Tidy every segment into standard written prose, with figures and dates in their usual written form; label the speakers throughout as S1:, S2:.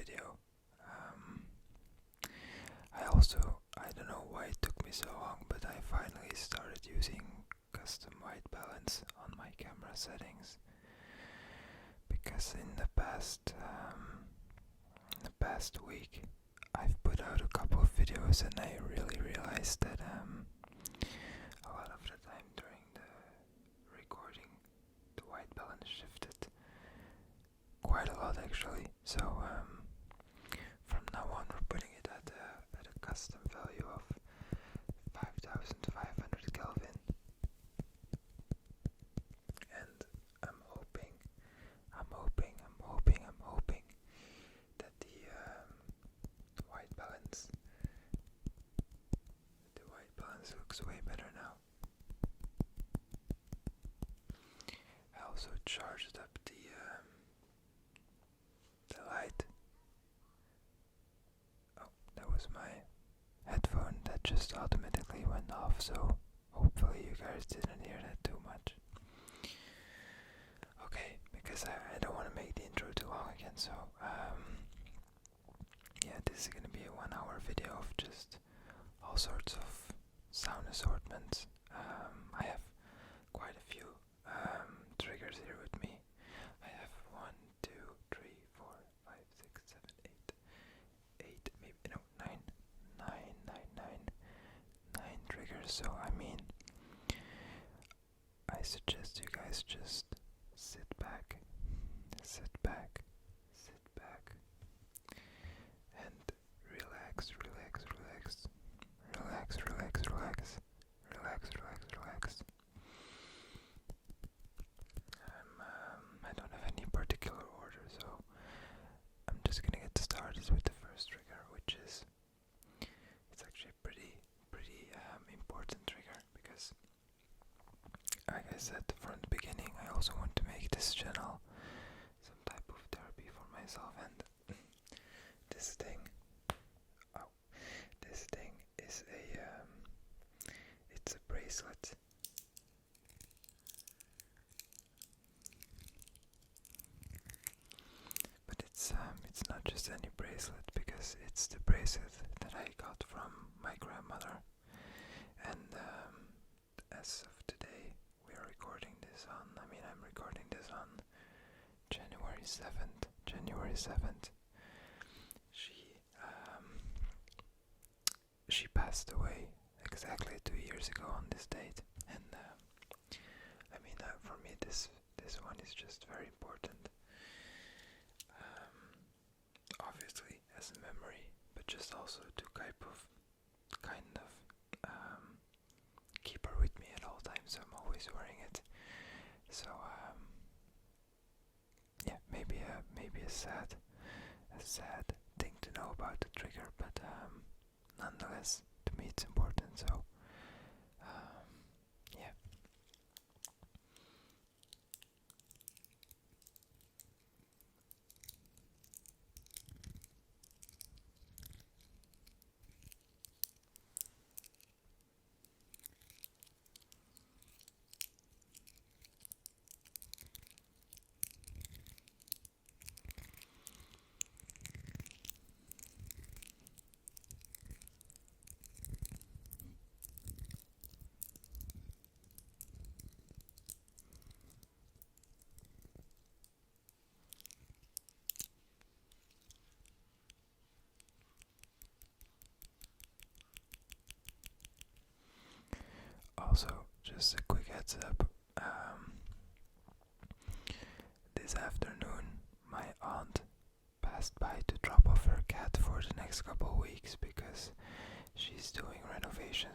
S1: video. I don't know why it took me so long, but I finally started using custom white balance on my camera settings, because in the past week I've put out a couple of videos and I really realized that a lot of the time during the recording the white balance shifted quite a lot actually. So from now on we're putting it at a custom value of 5500 Kelvin, and I'm hoping that the white balance looks way better now. I also charged up the light. Oh, that was my headphone that just automatically went off, so hopefully you guys didn't hear that too much. Okay, because I don't want to make the intro too long again, so yeah, this is gonna be a 1 hour video of just all sorts of sound assortments. I have quite a few triggers here with me. I have 1, 2, 3, 4, 5, 6, 7, 8, maybe no, 9 triggers. So I mean, I suggest you guys just sit back, and relax. I don't have any particular order, so I'm just gonna get started with the first trigger, which is, it's actually a pretty important trigger, because like I said from the beginning, I also want to make this channel some type of therapy for myself, and this thing is it's a bracelet. But it's not just any bracelet, because it's the bracelet that I got from my grandmother, and as of today I'm recording this on January 7th. She passed away exactly 2 years ago on this date, and for me this one is just very important. Obviously as a memory, but just also to kind of keep her with me at all times, so I'm always wearing it. So yeah, maybe a sad thing to know about the trigger, but nonetheless, to me it's important. So yeah. Also, just a quick heads up, this afternoon my aunt passed by to drop off her cat for the next couple of weeks, because she's doing renovation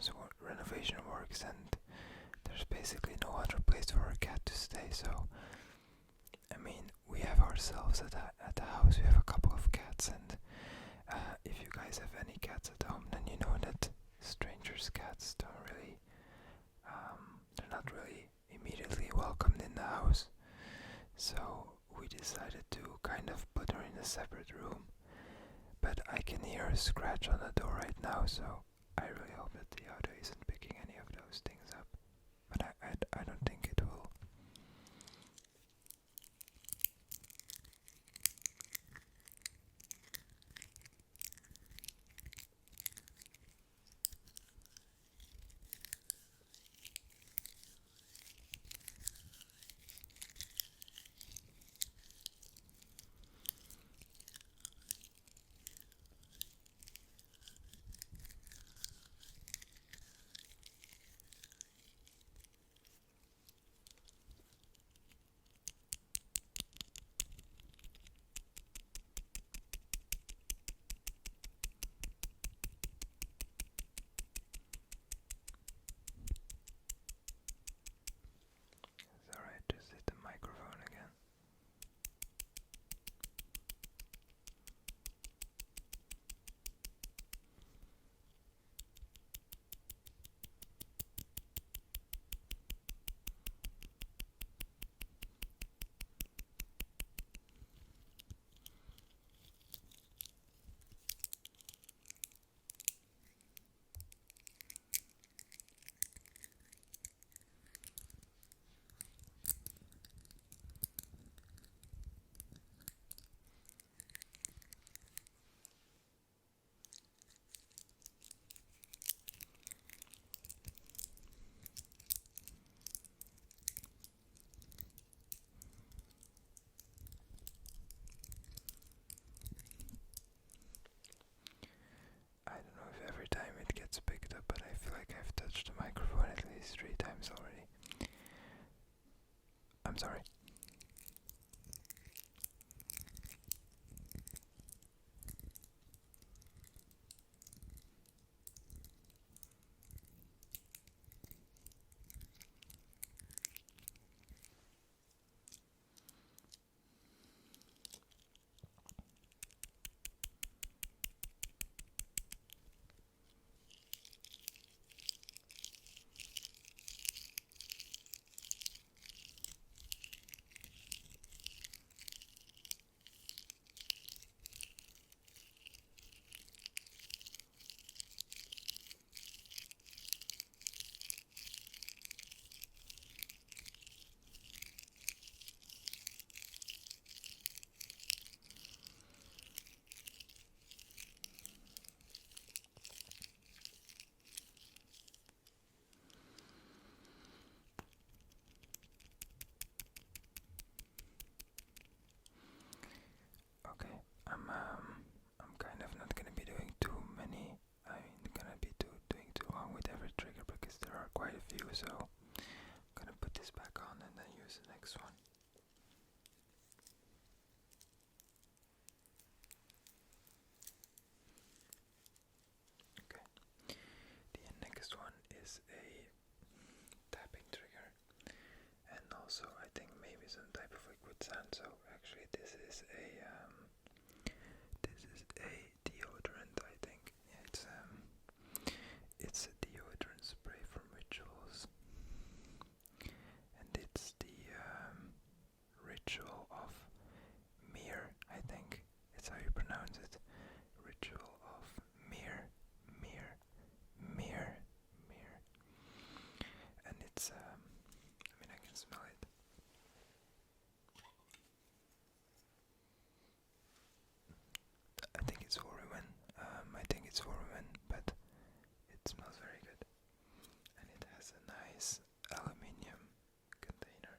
S1: works, and there's basically no other place for her cat to stay. So I mean, we have ourselves at the house, we have a couple of cats, and if you guys have any cats at home, then you know that strangers' cats they're not really immediately welcomed in the house. So we decided to kind of put her in a separate room, but I can hear a scratch on the door right now, so I really hope that the audio isn't picking any of those things up, but I don't think it will. up, but I feel like I've touched the microphone at least 3 times already. I'm sorry. Okay, I'm kind of not gonna be doing too many. I'm gonna be doing too long with every trigger because there are quite a few. So I'm gonna put this back on and then use the next one. Okay, the next one is a tapping trigger, and also I think maybe some type of liquid sand. So actually, this is a deodorant. I think it's a deodorant spray from Rituals, and it's the Ritual of Mir. I think it's how you pronounce it. Ritual of Mir, Mir, Mir, Mir, and it's I mean, I can smell it. I think it's for women. But it smells very good, and it has a nice aluminium container.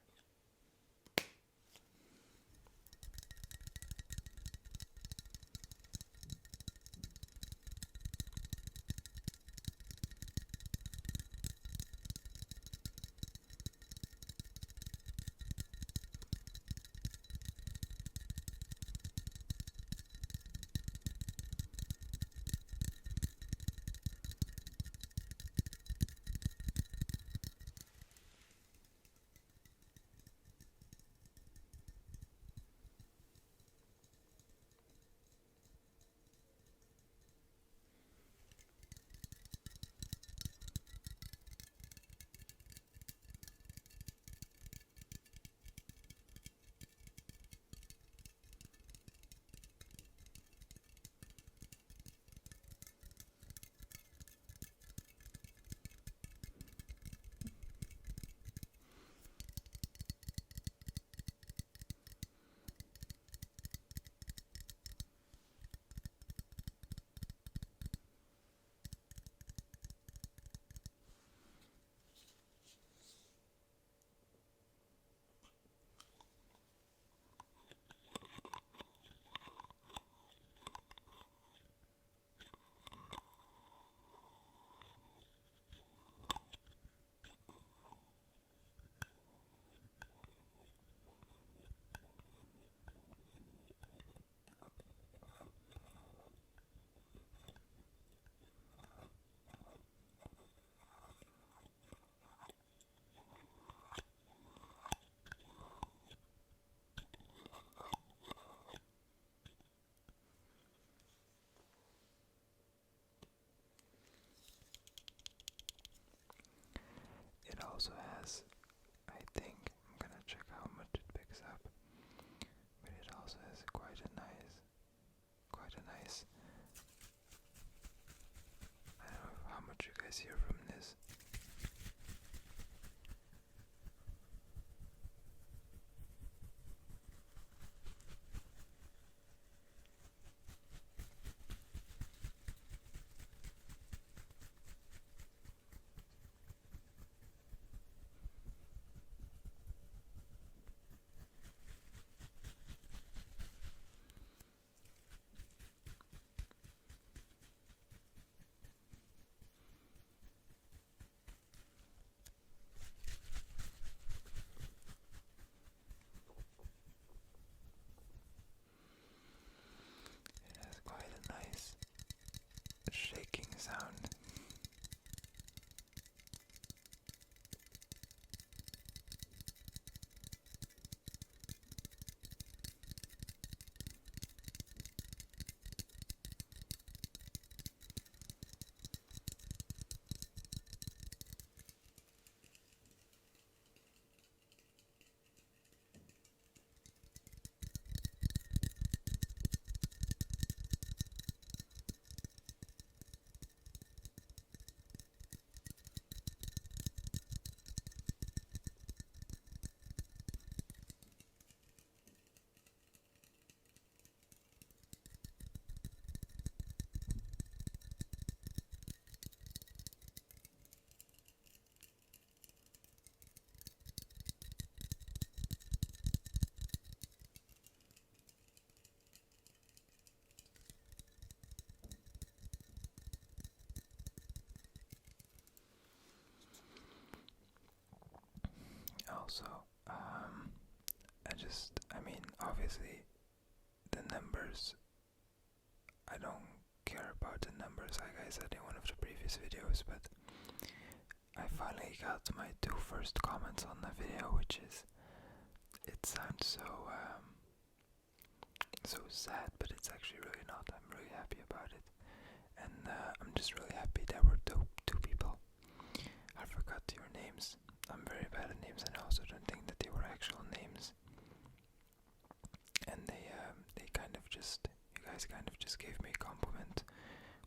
S1: It also has, I think, I'm gonna check how much it picks up, but it also has quite a nice, I don't know how much you guys hear from this. also. I mean, obviously, the numbers, I don't care about the numbers, like I said in one of the previous videos, but I finally got my 2 first comments on the video, which is, it sounds so sad, but it's actually really not. I'm really happy about it, and I'm just really happy there were two people. I forgot your names. I'm very bad at names, and I also don't think that they were actual names. And they kind of just, you guys kind of just gave me a compliment,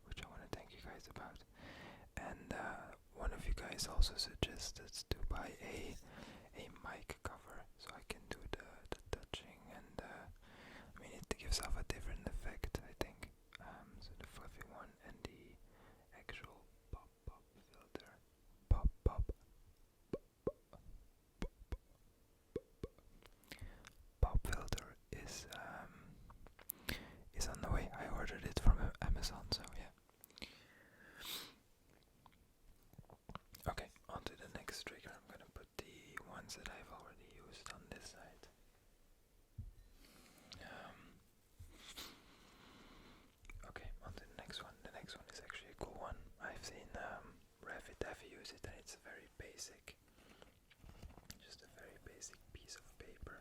S1: which I want to thank you guys about. And one of you guys also suggested to buy a mic cover, so I can do the touching, and I mean, it gives off a different effect, I think. So the fluffy one and the actual pop filter, pop filter is on the way. I ordered it from Amazon, so yeah. Okay, on to the next trigger. I'm gonna put the ones that I've already used on this side. Okay, on to the next one. The next one is actually a cool one. I've seen Revit Dev use it, and it's very basic. Just a very basic piece of paper.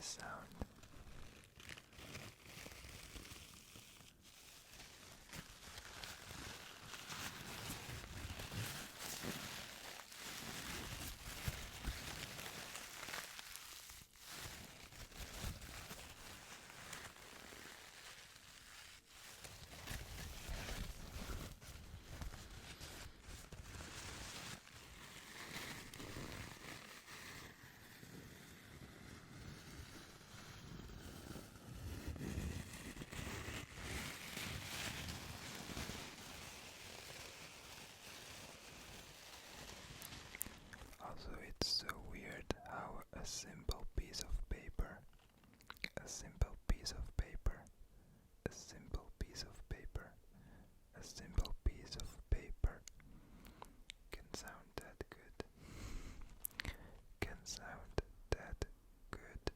S1: this sound. Also, it's so weird how a simple piece of paper, a simple piece of paper, a simple piece of paper, a simple piece of paper can sound that good. Can sound that good.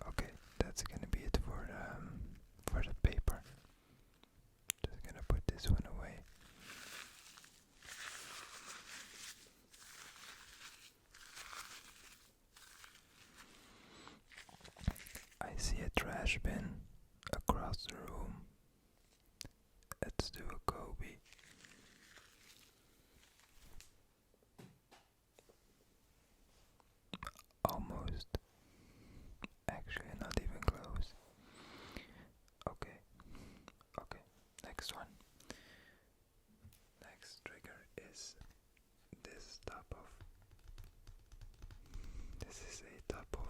S1: Okay, that's gonna be it for the paper. Just gonna put this one away. I see a trash bin across the room. Let's do a Kobe. Almost. Actually, not even close. Okay. Okay. Next one. Next trigger is this type of. This is a type of.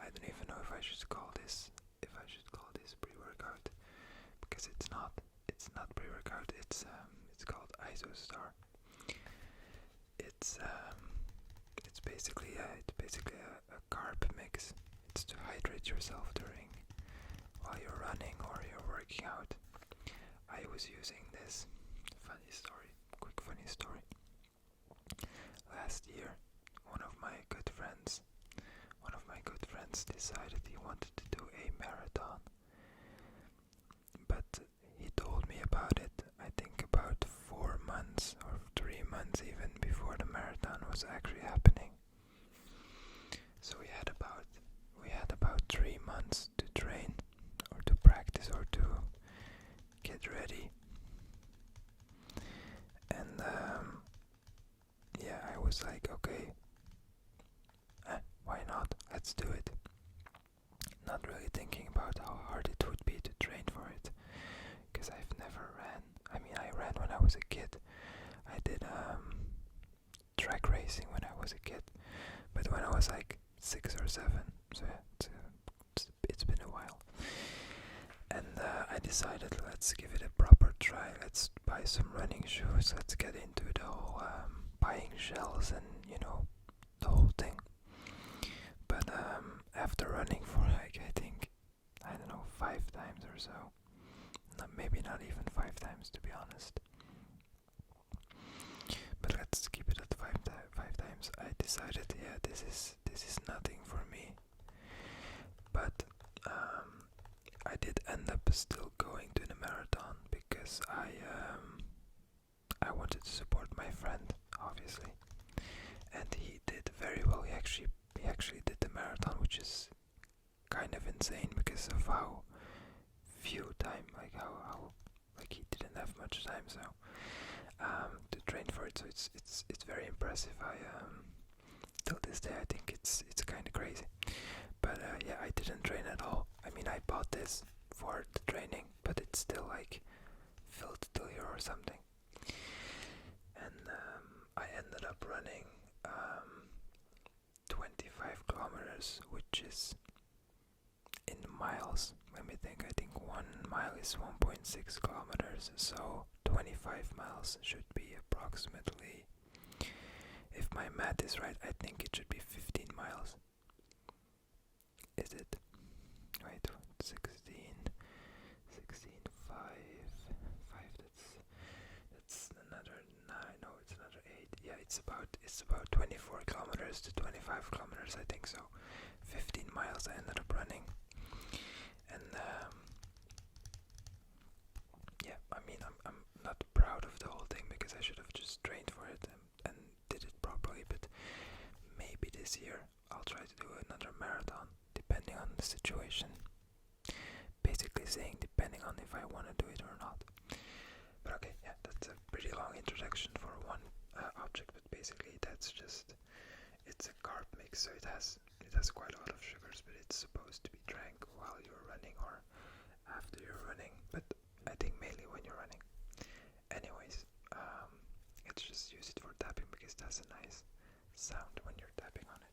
S1: I don't even know if I should call this. If I should call this pre-workout, because it's not. It's not pre-workout. It's called Isostar. It's basically a carb mix. It's to hydrate yourself while you're running or you're working out. I was using this. Quick funny story. Last year, one of my good friends decided he wanted to do a marathon. But he told me about it, I think about 4 months or 3 months even before the marathon was actually happening. So we had about 3 months to train or to practice or to get ready. And I was like, okay, why not? Let's do it. Not really thinking about how hard it would be to train for it, because I've never ran. I mean, I ran when I was a kid. I did track racing when I was a kid, but when I was like 6 or 7, so yeah, it's been a while. And I decided, let's give it a proper try. Let's buy some running shoes. Let's get into the whole buying shells and the whole thing. But after running for like, I think, I don't know, 5 times or so, maybe not even 5 times to be honest, but let's keep it at 5 times, I decided, yeah, this is nothing for me. But I did end up still going to the marathon because I wanted to support my friend, obviously, and he did very well. He actually did the marathon, which is kind of insane because of how few time, like how he didn't have much time, so to train for it. So it's very impressive. I till this day I think it's kind of crazy. But yeah, I didn't train at all. I mean, I bought this for the training, but it's still like filled till here or something. And I ended up running 25 kilometers, which is in miles. Let me think. I think 1 mile is 1.6 kilometers, so 25 miles should be approximately, if my math is right, I think it should be 15 miles. Is it? Wait, 16, 5, that's another 9, no, it's another 8. Yeah, it's about 24 kilometers to 25 kilometers, I think so. 15 miles I ended up running. And yeah, I mean, I'm not proud of the whole thing because I should have just trained for it and did it properly, but this year I'll try to do another marathon, depending on the situation. Basically saying depending on if I want to do it or not. But okay, yeah, that's a pretty long introduction for one object, but basically that's just, it's a carb mix, so it has quite a lot of sugars, but it's supposed to be drank while you're running or after you're running, but I think mainly when you're running. Anyways, let's just use it for tapping because it has a nice sound when you're tapping on it.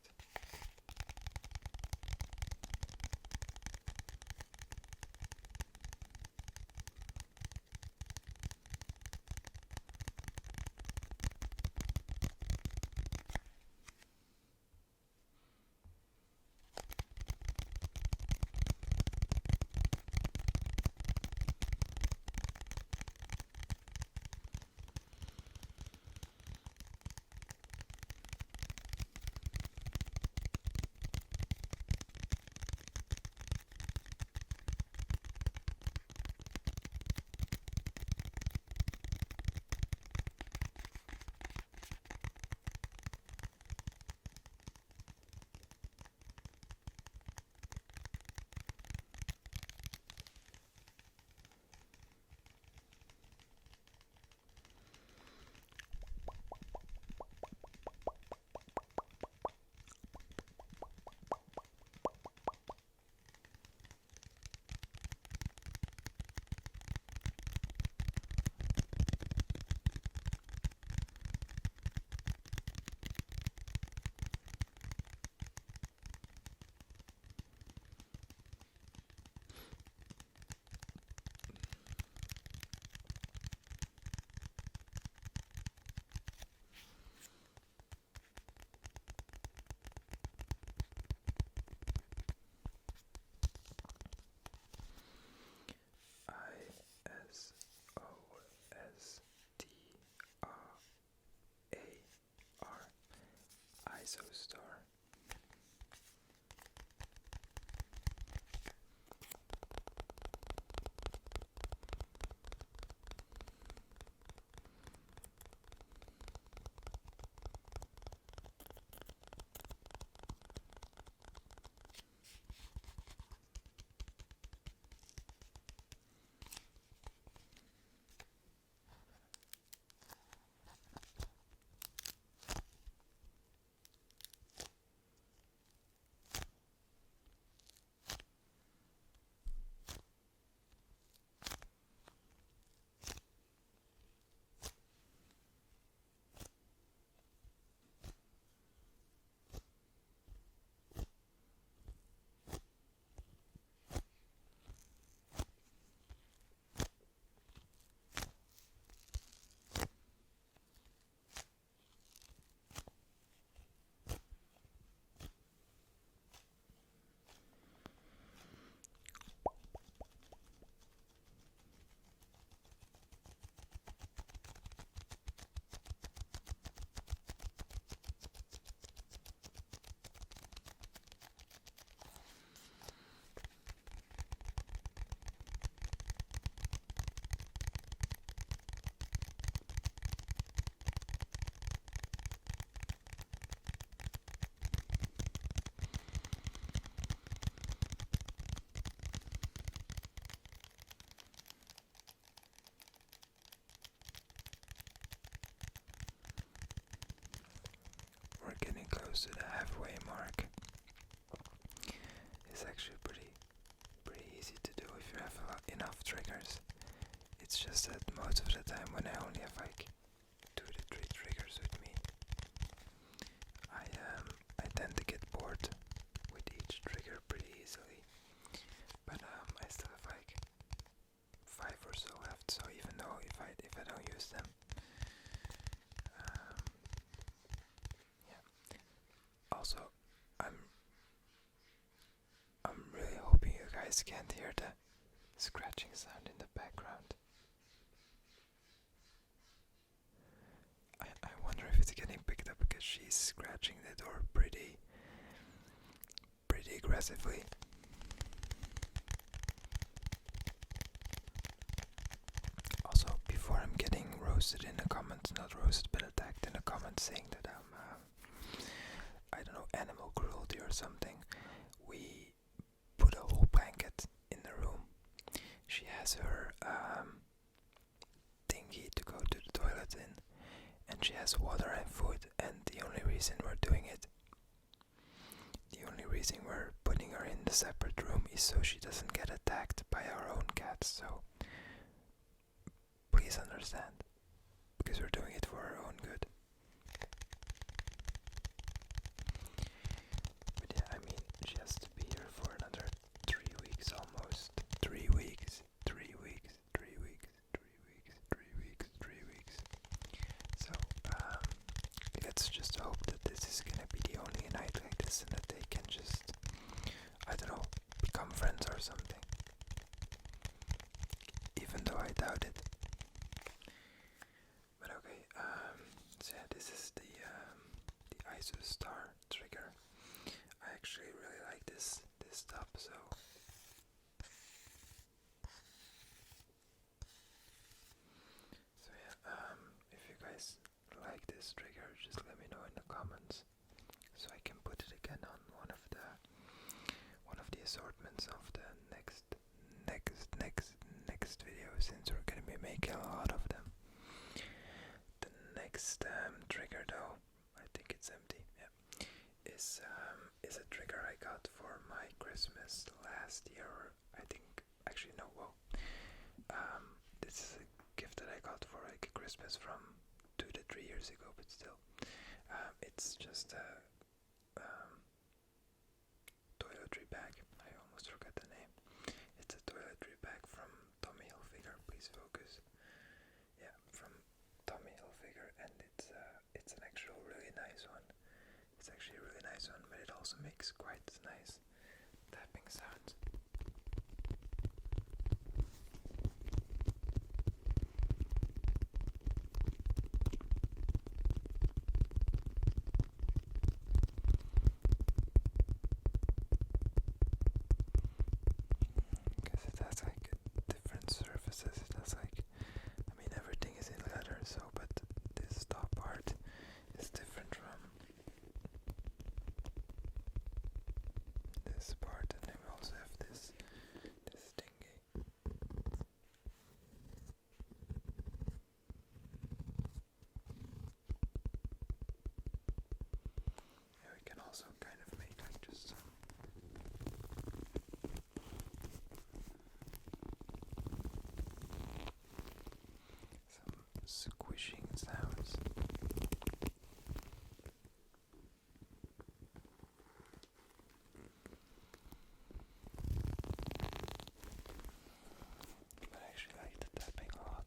S1: ISOSTAR. ISOSTAR. We're getting close to the halfway mark. It's actually pretty easy to do if you have enough triggers. It's just that most of the time when I only have like 2 to 3 triggers with me, I tend to get bored with each trigger pretty easily. But I still have like 5 or so left, so even though if I don't use them, yeah. Also, I'm really hoping you guys can't hear the scratching sound in the background. I wonder if it's getting picked up because she's scratching the door pretty aggressively. Also, before I'm getting roasted in the comments, not roasted but attacked in the comments saying that I I don't know, animal cruelty or something, we put a whole blanket in the room. She has her thingy to go to the toilet in, and she has water and food, and the only reason we're doing it, the only reason we're putting her in the separate room is so she doesn't get attacked by our own cats. So please understand, because we're doing it for our own good. But yeah, I mean, she has to be here for another 3 weeks almost. 3 weeks, 3 weeks, 3 weeks, 3 weeks, 3 weeks, 3 weeks. So, let's just hope that this is gonna be the only night like this and that they can just, I don't know, become friends or something. Even though I doubt it. But okay, so yeah, this is the Isostar trigger. I actually really like this top, so yeah, if you guys like this trigger, just let me know in the comments so I can put it again on one of the assortments of the next video, since we're gonna be making a lot of them. The next trigger, though, I think it's empty. Yeah, is a trigger I got for my Christmas last year. I think actually no. Well, this is a gift that I got for like Christmas from 2 to 3 years ago, but still, it's just a toiletry bag. I almost forgot the name. It's a toiletry bag from Tommy Hilfiger. Please focus. Yeah, from Tommy Hilfiger, and it's an actual really nice one. It's actually a really nice one, but it also makes quite nice tapping sounds. Because it has like different surfaces. It has like, I mean, everything is in leather, so, but this top part is different from this part, and then we also have this thingy. Yeah, we can also kind of make like just some squishing sounds. But I actually like the tapping a lot.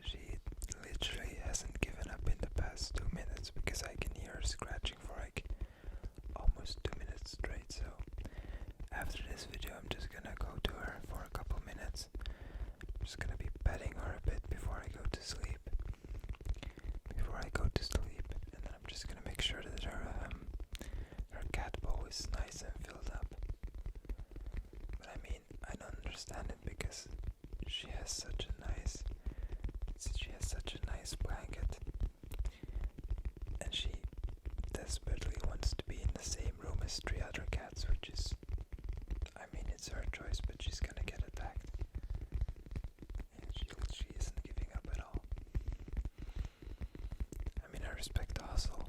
S1: She literally hasn't given up in the past 2 minutes, because I can hear her scratching for like almost 2 minutes straight. So after this video, I'm just gonna go to her for a couple minutes. I'm just gonna be petting her a bit before I go to sleep. And then I'm just gonna make sure that her cat bowl is nice and filled up. But I mean, I don't understand it, because she has such a nice blanket, and she desperately wants to be in the same room as 3 other cats, which is, I mean, it's her choice, but she's gonna get attacked, and she isn't giving up at all. I mean, I respect the hustle.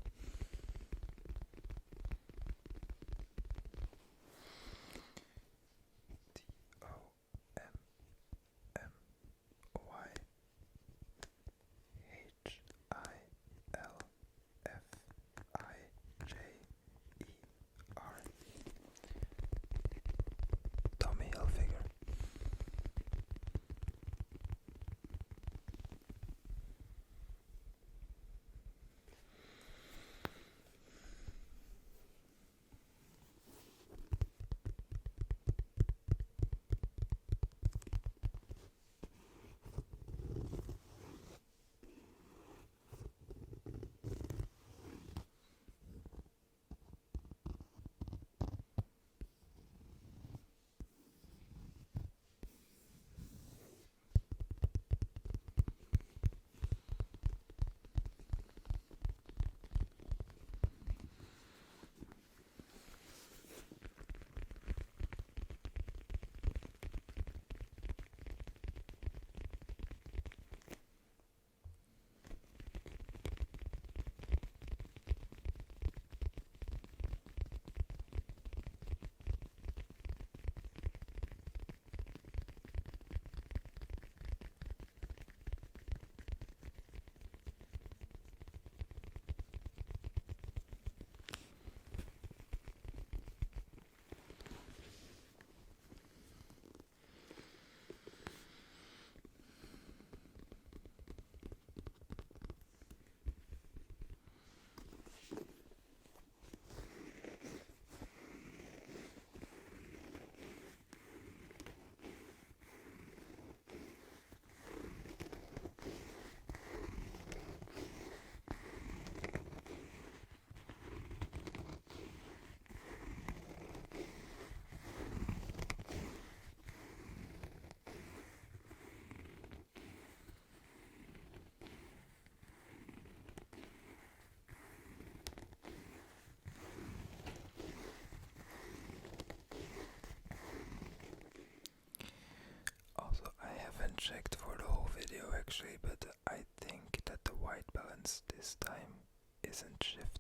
S1: Tommy Hilfiger.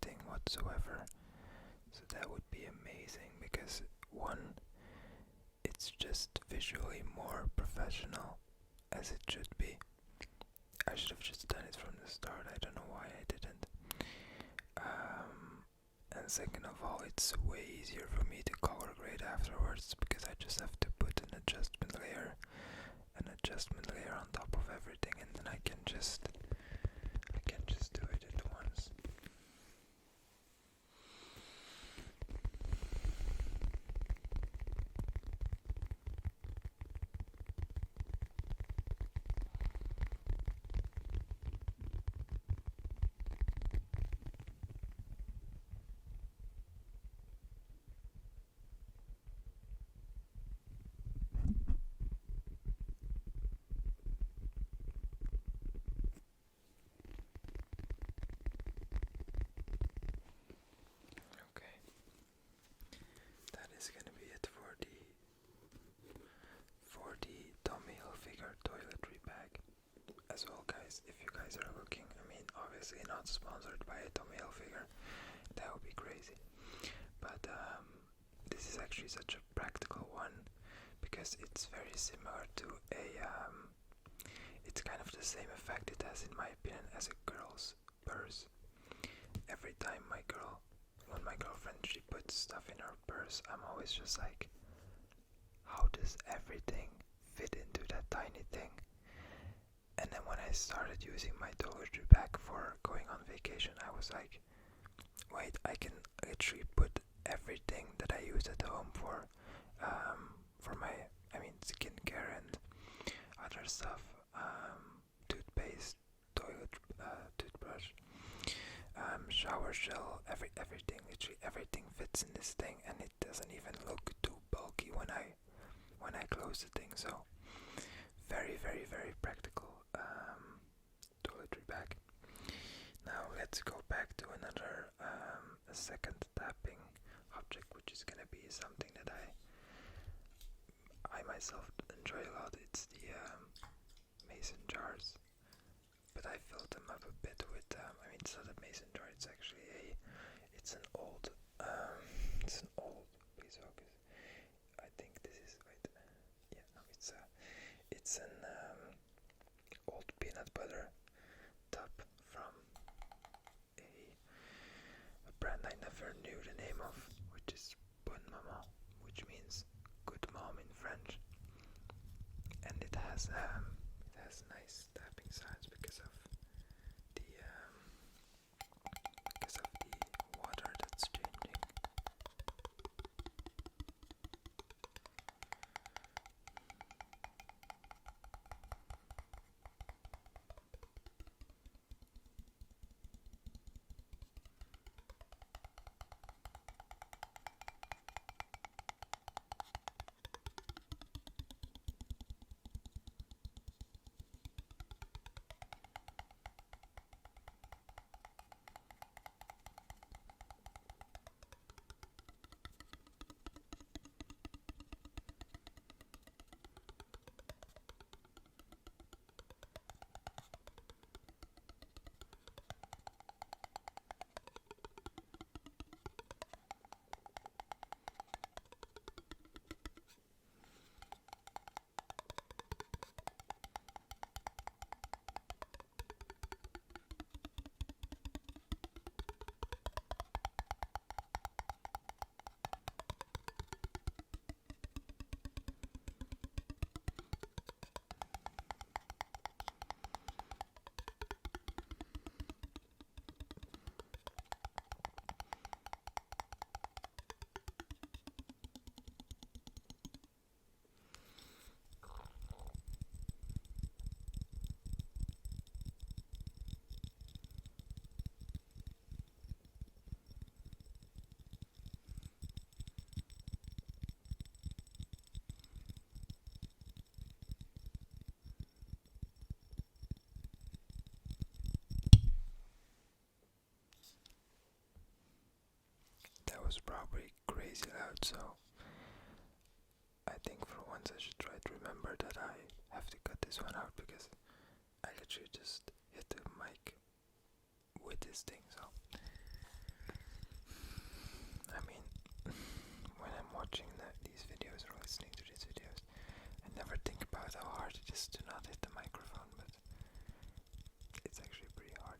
S1: anything whatsoever. So that would be amazing because one, it's just visually more professional as it should be. I should have just done it from the start. I don't know why I didn't. And second of all, it's way easier for me to color grade afterwards because I just have to put an adjustment layer on top of everything, and then I can just do it at once. Okay, that is gonna be it for the Tommy Hilfiger toiletry bag. As well, guys, if you guys are looking, I mean, obviously not sponsored by Tommy Hilfiger, that would be crazy. But this is actually such a practical one because it's very similar to it's kind of the same effect it has, in my opinion, as a girl's purse. Every time when my girlfriend, she puts stuff in her purse, I'm always just like, how does everything fit into that tiny thing? And then when I started using my toiletry bag for going on vacation, I was like, wait, I can literally put everything that I use at home for my, skincare and other stuff, toothpaste, toothbrush, shower gel, everything, literally everything fits in this thing, and it doesn't even look too bulky when I close the thing. So very, very, very practical toiletry bag. Now let's go back to another a second tapping object, which is gonna be something that I myself enjoy a lot. It's the mason jars, but I filled them up a bit with it's not a mason jar, it's actually it's an old please focus. I think this is, wait, yeah, no, it's an old peanut butter tub from a brand I never knew the name of, which is Bonne Maman, which means good mom in French, and it has nice tapping sounds because of the water that's changing. That was probably crazy loud, so I think for once I should try to remember that I have to cut this one out because I literally just hit the mic with this thing, so listening to these videos. I never think about how hard it is to not hit the microphone, but it's actually pretty hard.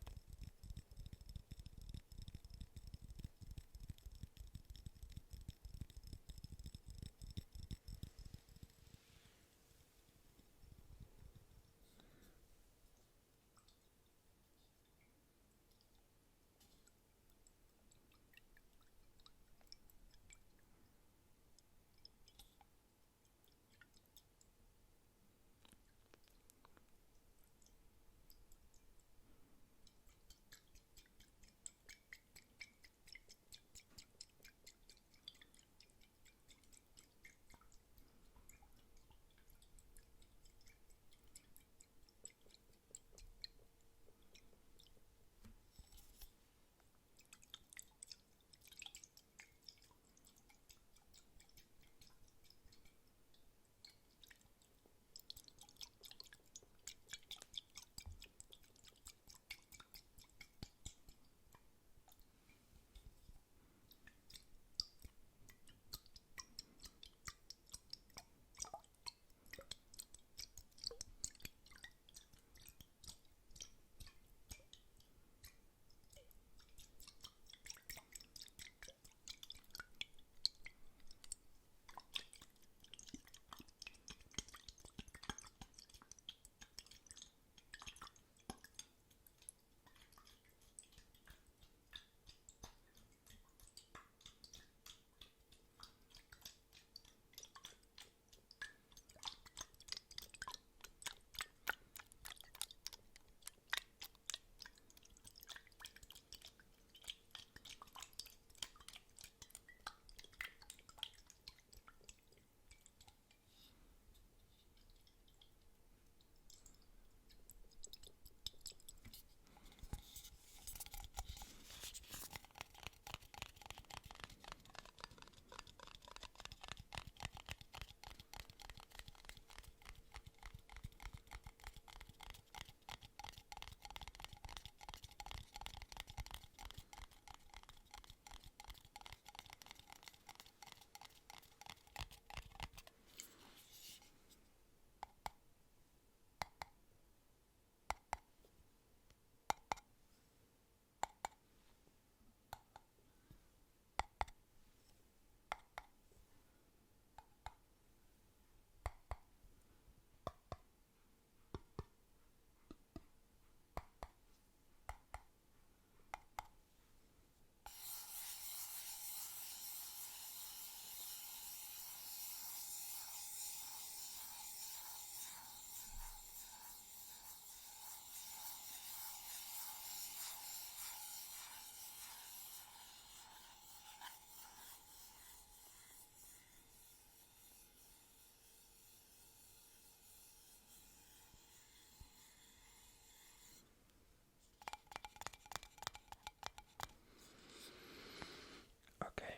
S1: Okay,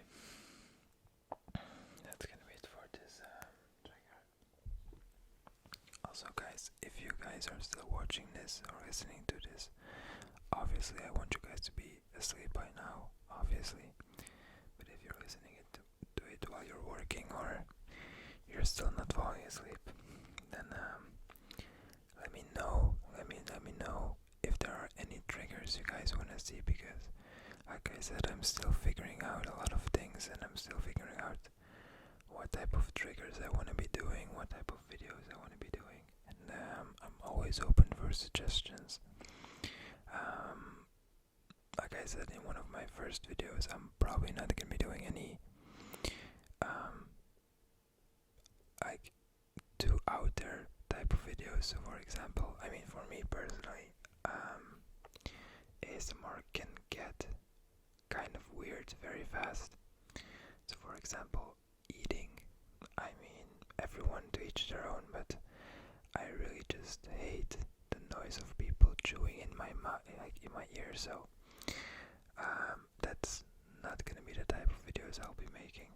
S1: that's gonna be it for this trigger. Also, guys, if you guys are still watching this or listening to this, obviously I want you guys to be asleep by now, obviously. But if you're listening to it while you're working or you're still not falling asleep, then let me know. Let me know if there are any triggers you guys want to see, because like I said, I'm still figuring out a lot of things, and I'm still figuring out what type of triggers I want to be doing, what type of videos I want to be doing, and I'm always open for suggestions. Like I said in one of my first videos, I'm probably not gonna be doing any like too out there type of videos. So for example, I mean, for me personally, ASMR can get kind of weird very fast. So for example, eating, I mean, everyone to each their own, but I really just hate the noise of people chewing in my in my ear. So that's not gonna be the type of videos I'll be making.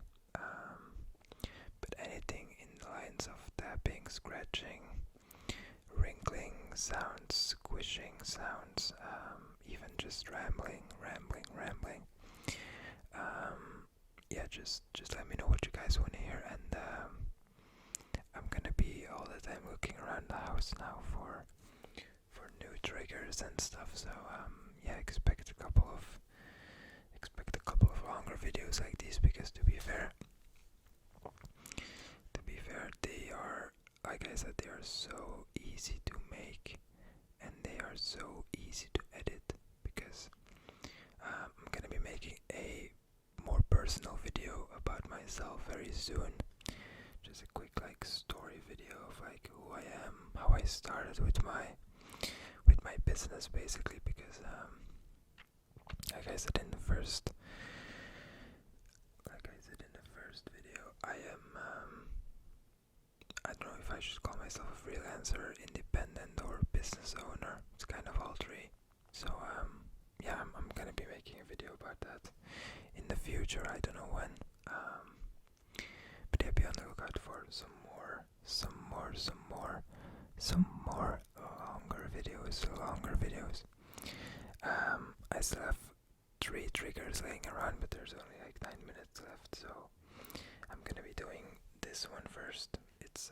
S1: But anything in the lines of tapping, scratching, wrinkling sounds, squishing sounds, even just rambling. Yeah, just let me know what you guys want to hear, and the time looking around the house now for new triggers and stuff. So yeah, expect a couple of longer videos like these, because to be fair, they are, like I said, they are so easy to make and they are so easy to edit, because I'm gonna be making a more personal video about myself very soon. Just a quick like story video of like who I am, how I started with my business basically, because like I said in the first video, I am I don't know if I should call myself a freelancer, independent, or business owner. It's kind of all three. So yeah, I'm gonna be making a video about that in the future. I don't know when. But yeah, be on the lookout for some more longer videos. I still have 3 triggers laying around, but there's only like 9 minutes left, so I'm gonna be doing this one first. It's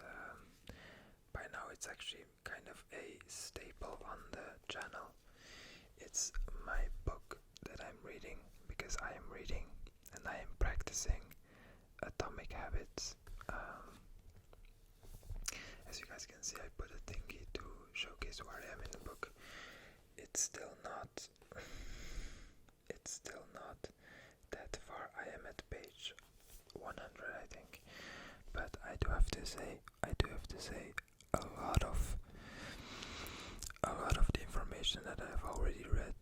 S1: by now it's actually kind of a staple on the channel. It's my book that I'm reading, because I am reading and I am practicing Atomic Habits. As you guys can see, I put a thingy to showcase where I am in the book. It's still not that far. I am at page 100, I think. But I do have to say a lot of the information that I've already read.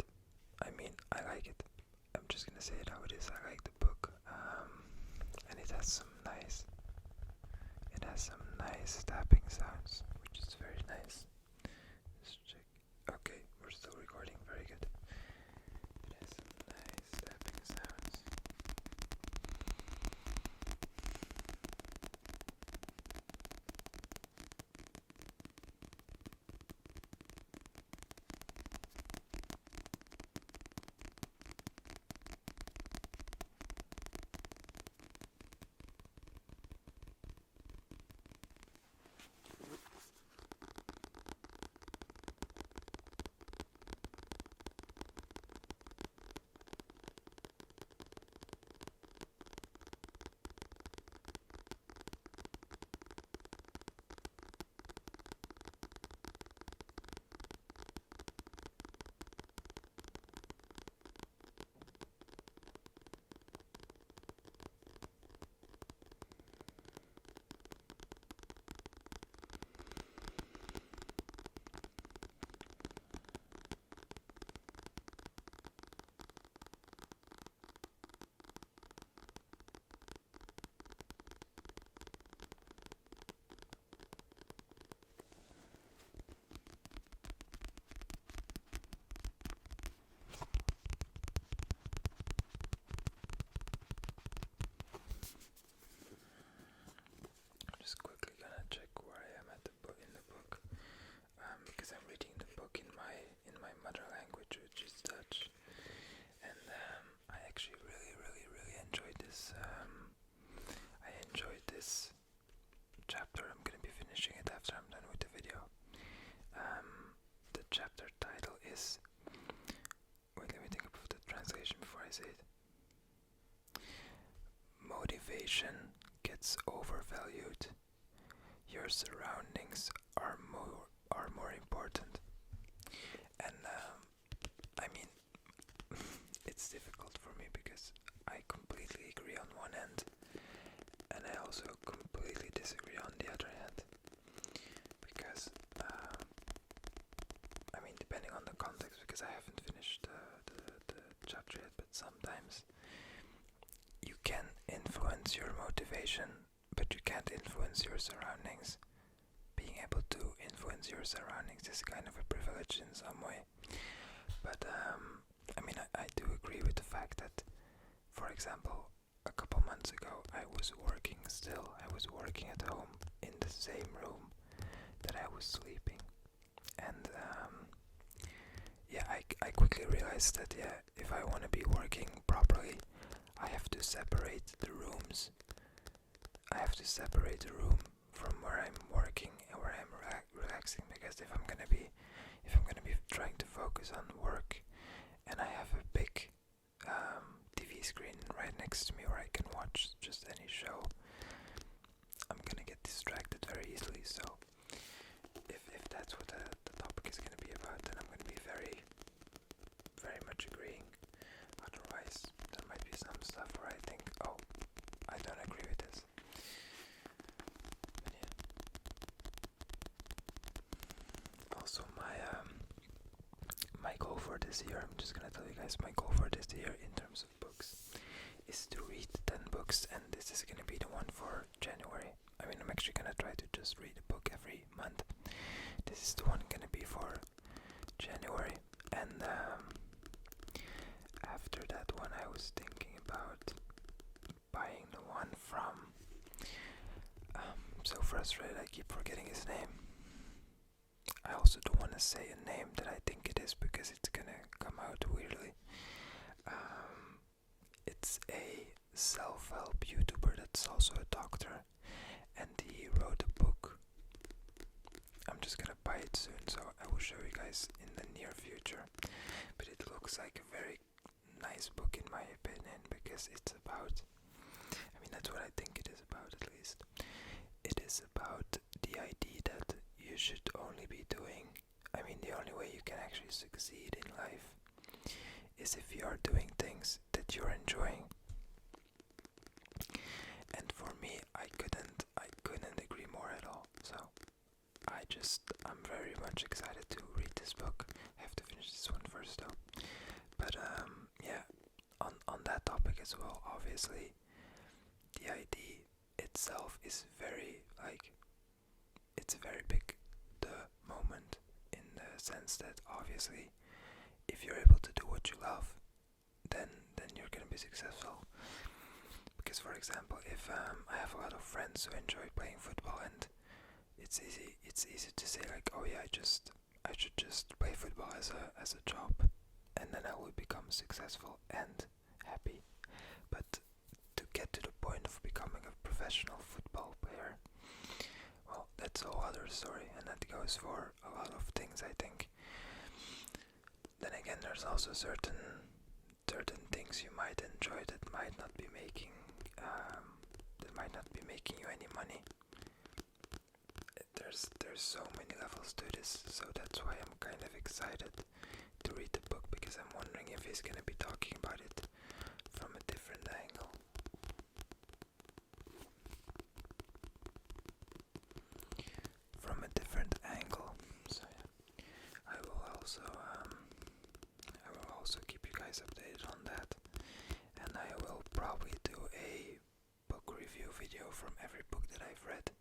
S1: I mean, I like it. I'm just gonna say it how it is. I like the book, and it has some nice tapping sounds, which is very nice. Let's check. Okay, we're still recording. Very good. It has some nice tapping sounds. Just quickly gonna check where I am at in the book, because I'm reading the book in my mother language, which is Dutch, and I actually really enjoyed this. I enjoyed this chapter. I'm gonna be finishing it after I'm done with the video. The chapter title is. Wait, let me think of the translation before I say it. Motivation gets overvalued. Your surroundings are more important. And I mean, it's difficult for me because I completely agree on one end, and I also completely disagree on the other hand. Because I mean, depending on the context, because I haven't finished the chapter yet, but sometimes you can influence your motivation, but you can't influence your surroundings. Being able to influence your surroundings is kind of a privilege in some way. But I mean, I do agree with the fact that, for example, a couple months ago I was working at home in the same room that I was sleeping. And yeah, I quickly realized that if I want to be working properly, I have to separate the rooms. I have to separate the room from where I'm working and where because if I'm gonna be trying to focus on work, and I have a big TV screen right next to me where I can watch just any show, I'm gonna get distracted very easily. So if that's what the topic is gonna be about, then I'm gonna be very, very much agreeing. Otherwise, there might be some stuff where I think, oh, I don't agree with this. But yeah. Also, my goal for this year, I'm just gonna tell you guys, my goal for this year in terms of books is to read 10 books, and this is gonna be the one for January. I mean, I'm actually gonna try to just read a book every month. This is the one gonna be for January, and after that one I was thinking about buying the one from I'm so frustrated I keep forgetting his name. I also don't want to say a name that I think it is because it's gonna come out weirdly. It's a self-help YouTuber that's also a doctor, and he wrote a book. I'm just gonna buy it soon, so I will show you guys in the near future. But it looks like a very nice book in my opinion, because it's about, I mean, that's what I think it is about, at least. It is about the idea that you should only be doing, I mean, the only way you can actually succeed in life is if you are doing things that you're enjoying. And for me, I couldn't agree more at all. So I'm very much excited to read this book. I have to finish this one first though. But yeah, on that topic as well, obviously the idea itself is very, like, it's a very big the moment, in the sense that obviously if you're able to do what you love, then you're gonna be successful. Because for example, if I have a lot of friends who enjoy playing football, and it's easy to say like, oh yeah, I should just play football as a job, and then I will become successful and happy. But to get to the point of becoming a professional football player, well, that's a whole other story, and that goes for a lot of things, I think. Then again, there's also certain things you might enjoy that might not be making you any money. There's so many levels to this, so that's why I'm kind of excited to read the book, because I'm wondering if he's gonna be talking about it from a different angle. So yeah, I will also keep you guys updated on that, and I will probably do a book review video from every book that I've read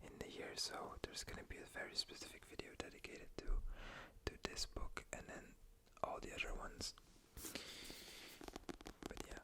S1: in the year. So there's gonna be a very specific video dedicated to this book, and then all the other ones. But yeah.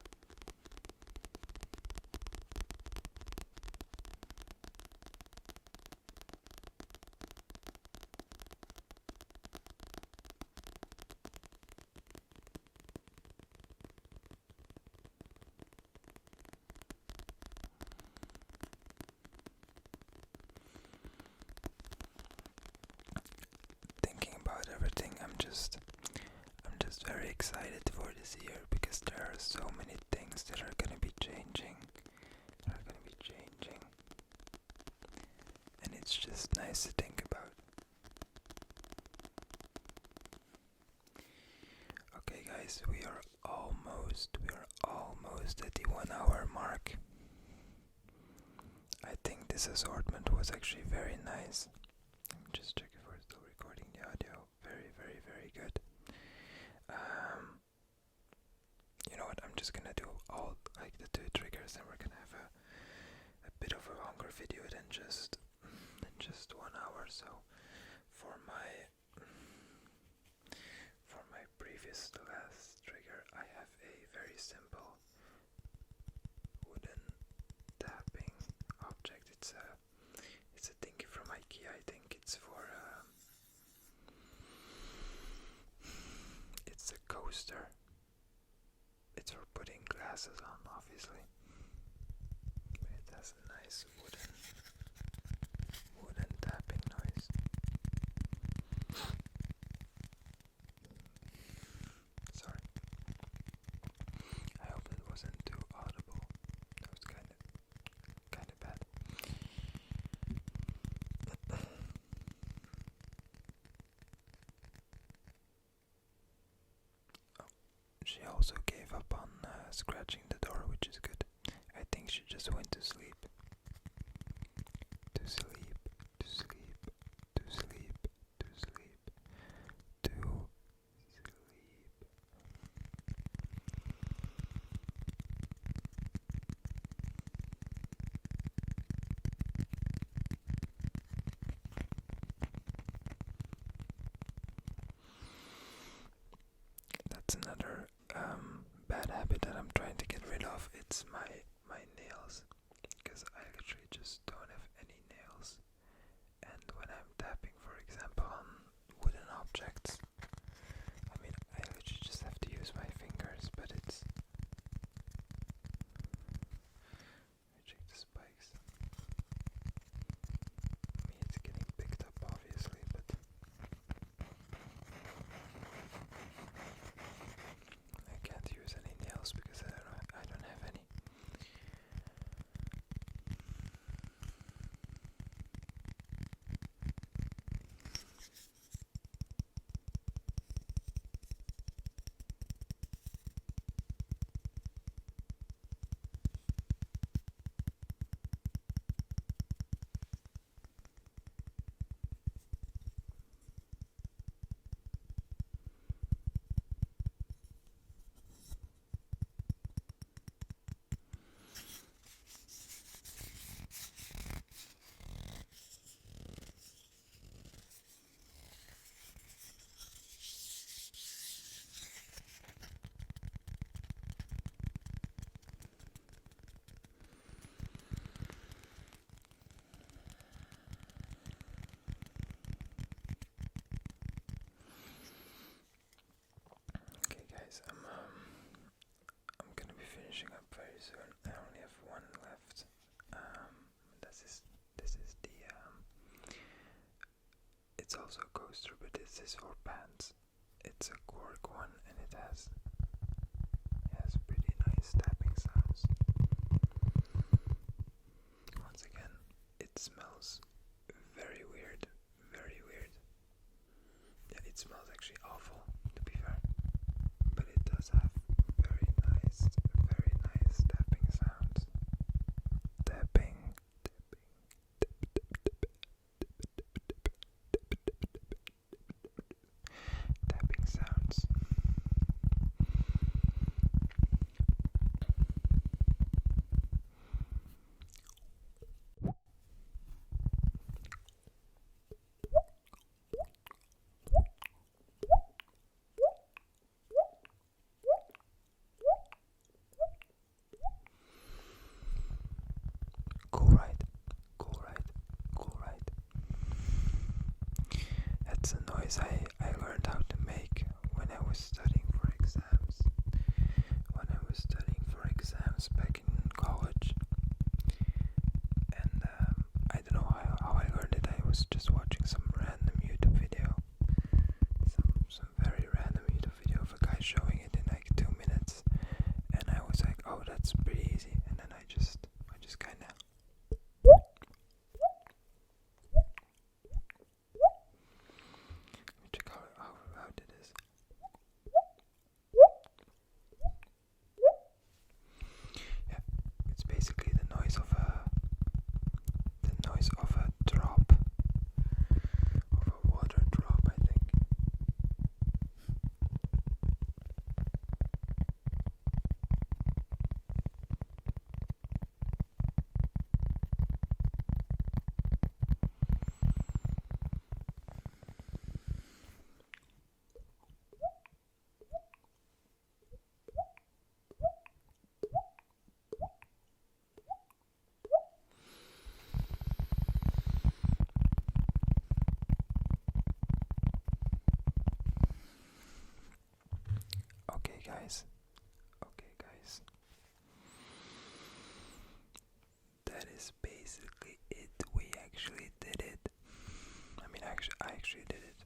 S1: Thinking about everything, I'm just very excited for this year, because there are so many things that are gonna be changing. And it's just nice to think about. Okay guys, we are almost at the 1 hour mark. I think this assortment was actually very nice. Let me just check if we're still recording the audio. Very, very, very good. You know what, I'm just gonna do all like the 2 triggers, and we're gonna have a bit of a longer video than just 1 hour. So for my previous to last trigger, I have a very simple wooden tapping object. It's a thingy from IKEA. I think it's for it's a coaster. It's for putting glasses on, obviously. It has a nice wooden tapping noise. also gave up on scratching the door, which is good. I think she just went to sleep. To sleep, to sleep, to sleep, to sleep, to sleep. That's another bad habit that I'm trying to get rid of. It's my nails, because I literally just don't have any nails. And when I'm tapping, for example, on wooden objects, I mean, I literally just have to use my fingers, but it's... Check the spikes. I mean, it's getting picked up, obviously, but... I can't use any nails because I don't have any. Okay, guys, I'm gonna be finishing up very soon. I only have one left. This is the it's also a coaster, but this is for pants. It's a cork one, and it has pretty nice tapping sounds. Once again, it smells very weird, very weird. Yeah, it smells actually awful, to be fair, but it does have very nice tapping sounds. Tapping. Tapping sounds. Cool, right? Cool, right? Cool, right? That's a noise I learned how to make when I was studying for exams. When I was studying for exams back in college. And I don't know how I learned it. I was just watching some random YouTube video. Some very random YouTube video of a guy showing it in like 2 minutes. And I was like, oh, that's pretty easy. And then I just kind of... Check how loud it is. Yeah, it's basically the noise of a drop, of a water drop, I think. Okay, guys. That is basically it. We actually did it. I mean, I actually did it.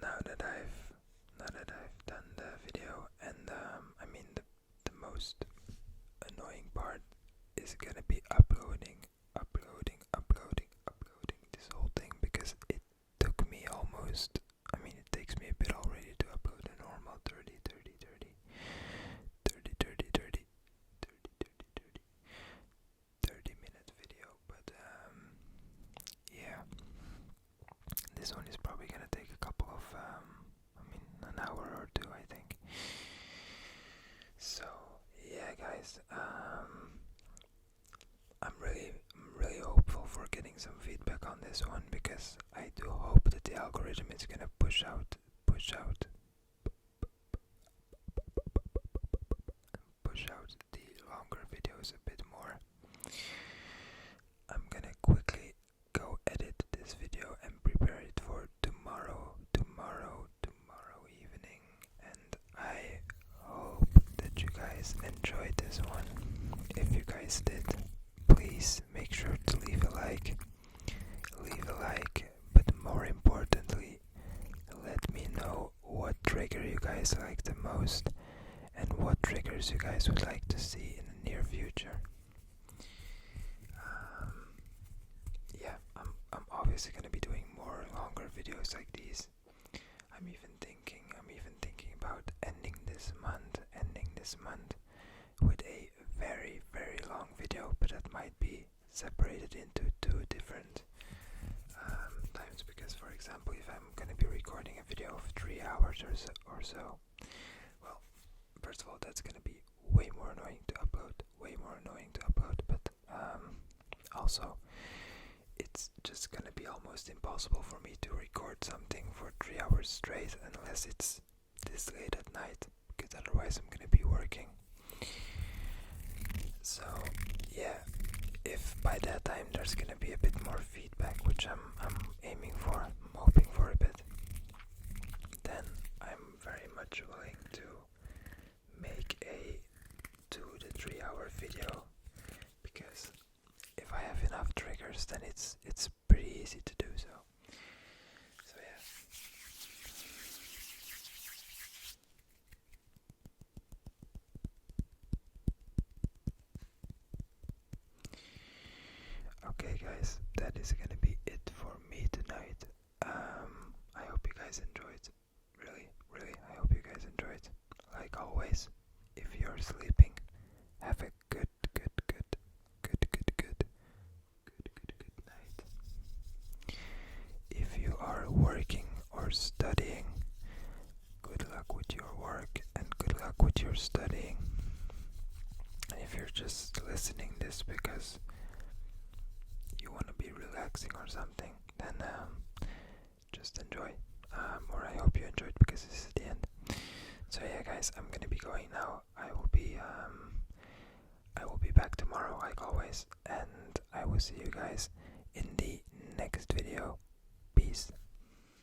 S1: Now that I've done the video, and I mean the most annoying part is gonna be uploading this whole thing, because it took me almost, I mean, it takes me a bit already guys. I'm really hopeful for getting some feedback on this one, because I do hope that the algorithm is gonna push out the longer videos a bit more. I'm gonna quickly go edit this video and prepare it for tomorrow evening, and I hope that you guys enjoyed this one. If you guys did, please make sure to leave a like, but more importantly, let me know what trigger you guys like the most and what triggers you guys would like to see in the near future. Yeah, I'm obviously gonna be doing more longer videos like these. I'm even thinking about ending this month with a very long video, but that might be separated into two different times, because for example, if I'm gonna be recording a video of 3 hours or so, well, first of all, that's gonna be way more annoying to upload, but also it's just gonna be almost impossible for me to record something for 3 hours straight unless it's this late at night, because otherwise I'm gonna be working. So yeah, if by that time there's gonna be a bit more feedback, which I'm aiming for, I'm hoping for a bit, then I'm very much willing to make a 2 to 3 hour video, because if I have enough triggers, then it's pretty easy to do so. So yeah. Okay guys, that is gonna be it for me tonight. I hope you guys enjoyed. Really, I hope you guys enjoyed. Like always, if you're sleeping, have a good night. If you are working or studying, good luck with your work and good luck with your studying. And if you're just listening this because you want to be relaxing or something, then just enjoy. Or I hope you enjoyed, because this is the end. So yeah guys, I'm gonna be going now. I will be back tomorrow like always, and I will see you guys in the next video.